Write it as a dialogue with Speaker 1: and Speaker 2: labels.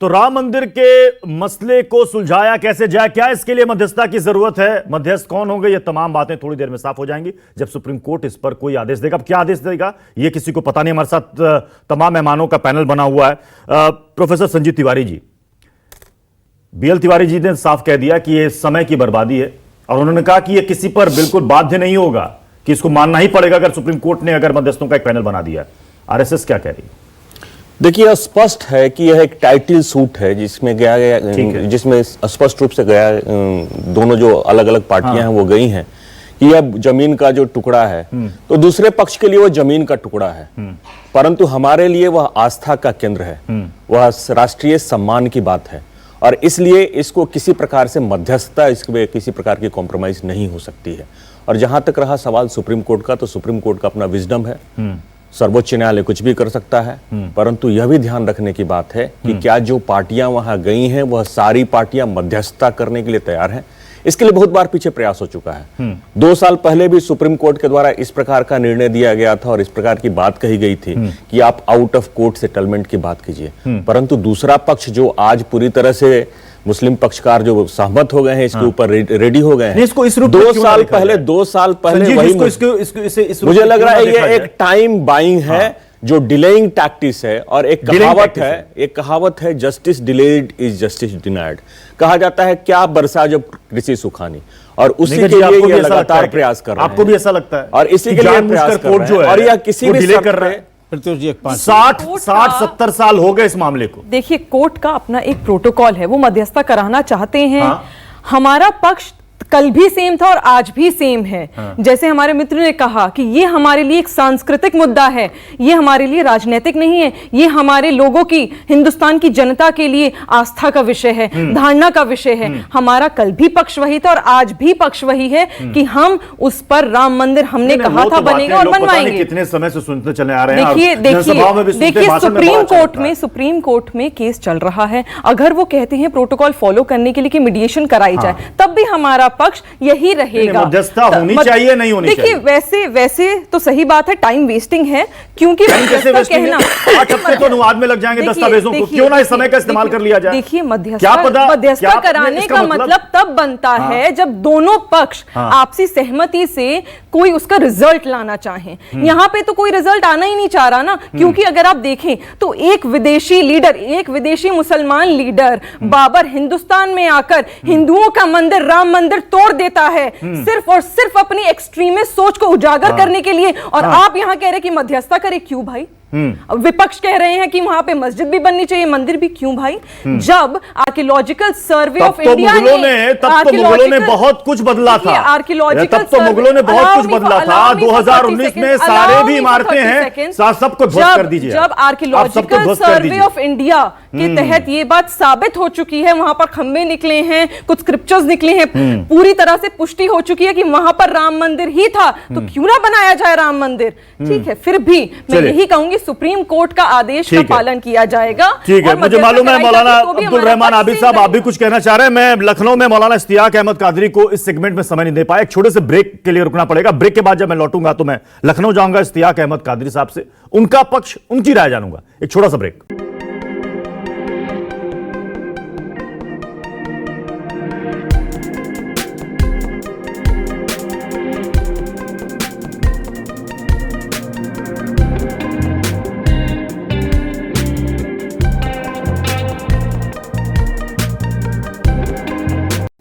Speaker 1: तो राम मंदिर के मसले को सुलझाया कैसे जाए, क्या इसके लिए मध्यस्थता की जरूरत है, मध्यस्थ कौन होंगे, ये तमाम बातें थोड़ी देर में साफ हो जाएंगी जब सुप्रीम कोर्ट इस पर कोई आदेश देगा। अब क्या आदेश देगा ये किसी को पता नहीं। हमारे साथ तमाम मेहमानों का पैनल बना हुआ है। प्रोफेसर संजीव तिवारी जी, बीएल तिवारी जी ने साफ कह दिया कि ये समय की बर्बादी है और उन्होंने कहा कि ये किसी पर बिल्कुल बाध्य नहीं होगा कि इसको मानना ही पड़ेगा अगर सुप्रीम कोर्ट ने अगर मध्यस्थों का एक पैनल बना दिया। आरएसएस क्या कह रही है?
Speaker 2: देखिए, स्पष्ट है कि यह एक टाइटल सूट है जिसमें जिसमें स्पष्ट रूप से गया दोनों जो अलग अलग पार्टियां हैं वो गई हैं कि यह जमीन का जो टुकड़ा है तो दूसरे पक्ष के लिए वो जमीन का टुकड़ा है, परंतु हमारे लिए वह आस्था का केंद्र है, वह राष्ट्रीय सम्मान की बात है और इसलिए इसको किसी प्रकार से मध्यस्थता, इसमें किसी प्रकार की कॉम्प्रोमाइज नहीं हो सकती है। और जहां तक रहा सवाल सुप्रीम कोर्ट का, तो सुप्रीम कोर्ट का अपना विजडम है, सर्वोच्च न्यायालय कुछ भी कर सकता है, परंतु यह भी ध्यान रखने की बात है कि क्या जो पार्टियां वहां गई हैं वह सारी पार्टियां मध्यस्थता करने के लिए तैयार हैं। इसके लिए बहुत बार पीछे प्रयास हो चुका है। 2 साल पहले भी सुप्रीम कोर्ट के द्वारा इस प्रकार का निर्णय दिया गया था और इस प्रकार की बात कही गई थी कि आप आउट ऑफ कोर्ट सेटलमेंट की बात कीजिए, परंतु दूसरा पक्ष जो आज पूरी तरह से मुस्लिम पक्षकार जो सहमत हो गए हैं इसके ऊपर रेडी हो गए हैं।
Speaker 1: इसको इस रूप
Speaker 2: 2 साल पहले वही मुझे लग रहा है ये एक टाइम बाइंग है जो डिलेइंग टैक्टिस है। और एक कहावत है justice delayed is justice denied. कहा जाता है क्या बरसा जब कृषि सुखानी, और उसी के लिए ये लगातार प्रयास कर रहे हैं।
Speaker 1: आपको भी ऐसा लगता है?
Speaker 2: और इसी के लिए प्रयास कर रहे हैं और यह किसी भी
Speaker 1: डिले कर रहे हैं। 60-70 साल हो गए इस मामले को।
Speaker 3: देखिए, कोर्ट का अपना एक प्रोटोकॉल है, वो मध्यस्थता कराना चाहते हैं। हमारा पक्ष कल भी सेम था और आज भी सेम है। जैसे हमारे मित्र ने कहा कि ये हमारे लिए एक सांस्कृतिक मुद्दा है, ये हमारे लिए राजनीतिक नहीं है, ये हमारे लोगों की, हिंदुस्तान की जनता के लिए आस्था का विषय है, धारणा का विषय है। हमारा कल भी पक्ष वही था और आज भी पक्ष वही है कि हम उस पर राम मंदिर हमने कहा था बनेगा और बनवाएंगे।
Speaker 1: कितने समय से सुनते चले आ रहे हैं।
Speaker 3: देखिए सुप्रीम कोर्ट में केस चल रहा है। अगर वो कहते हैं प्रोटोकॉल फॉलो करने के लिए कि मीडिएशन कराई जाए, तब भी हमारा पक्ष यही रहेगा।
Speaker 1: मध्यस्थता होनी चाहिए, नहीं होनी चाहिए।
Speaker 3: देखिए, वैसे तो सही बात है, टाइम वेस्टिंग है, क्योंकि कहना
Speaker 1: 8 हफ्ते तो अनुवाद में लग जाएंगे दस्तावेजों को, क्यों ना इस समय का इस्तेमाल कर लिया जाए।
Speaker 3: देखिए, मध्यस्थता कराने का मतलब तब बनता है जब दोनों पक्ष आपसी सहमति से कोई उसका रिजल्ट लाना चाहें। यहां पे तो कोई रिजल्ट आना ही नहीं चाह रहा ना, क्योंकि अगर आप देखें तो एक विदेशी लीडर, एक विदेशी मुसलमान लीडर बाबर हिंदुस्तान में आकर हिंदुओं का मंदिर, राम मंदिर तोड़ देता है सिर्फ और सिर्फ अपनी एक्सट्रीमिस्ट सोच को उजागर करने के लिए। और आप यहां कह रहे कि मध्यस्थता करे, क्यों भाई? विपक्ष कह रहे हैं कि वहां पे मस्जिद भी बननी चाहिए, मंदिर भी, क्यों भाई? जब आर्कियोलॉजिकल सर्वे ऑफ इंडिया
Speaker 1: मुगलों ने बहुत कुछ बदला था।
Speaker 3: आर्कियोलॉजिकल
Speaker 1: तो मुगलों ने बहुत कुछ बदला था। 2019 में सारे भी इमारतें हैं, सबको ध्वस्त कर दीजिए।
Speaker 3: जब आर्कियोलॉजिकल सर्वे ऑफ इंडिया के तहत ये बात साबित हो चुकी है, वहां पर खंबे निकले हैं, कुछ स्क्रिप्चर्स निकले हैं, पूरी तरह से पुष्टि हो चुकी है कि वहां पर राम मंदिर ही था, तो क्यों ना बनाया जाए राम मंदिर? ठीक है, फिर भी मैं यही कहूंगी सुप्रीम कोर्ट का आदेश का पालन किया जाएगा।
Speaker 1: ठीक है, मुझे मालूम है मौलाना अब्दुल रहमान आबिद साहब आप भी कुछ कहना चाह रहे हैं। मैं लखनऊ में मौलाना इश्तियाक अहमद कादरी को इस सेगमेंट में समय नहीं दे पाया, एक छोटे से ब्रेक के लिए रुकना पड़ेगा। ब्रेक के बाद जब मैं लौटूंगा तो मैं लखनऊ जाऊंगा, इश्तियाक अहमद कादरी साहब से उनका पक्ष, उनकी राय जानूंगा। एक छोटा सा ब्रेक।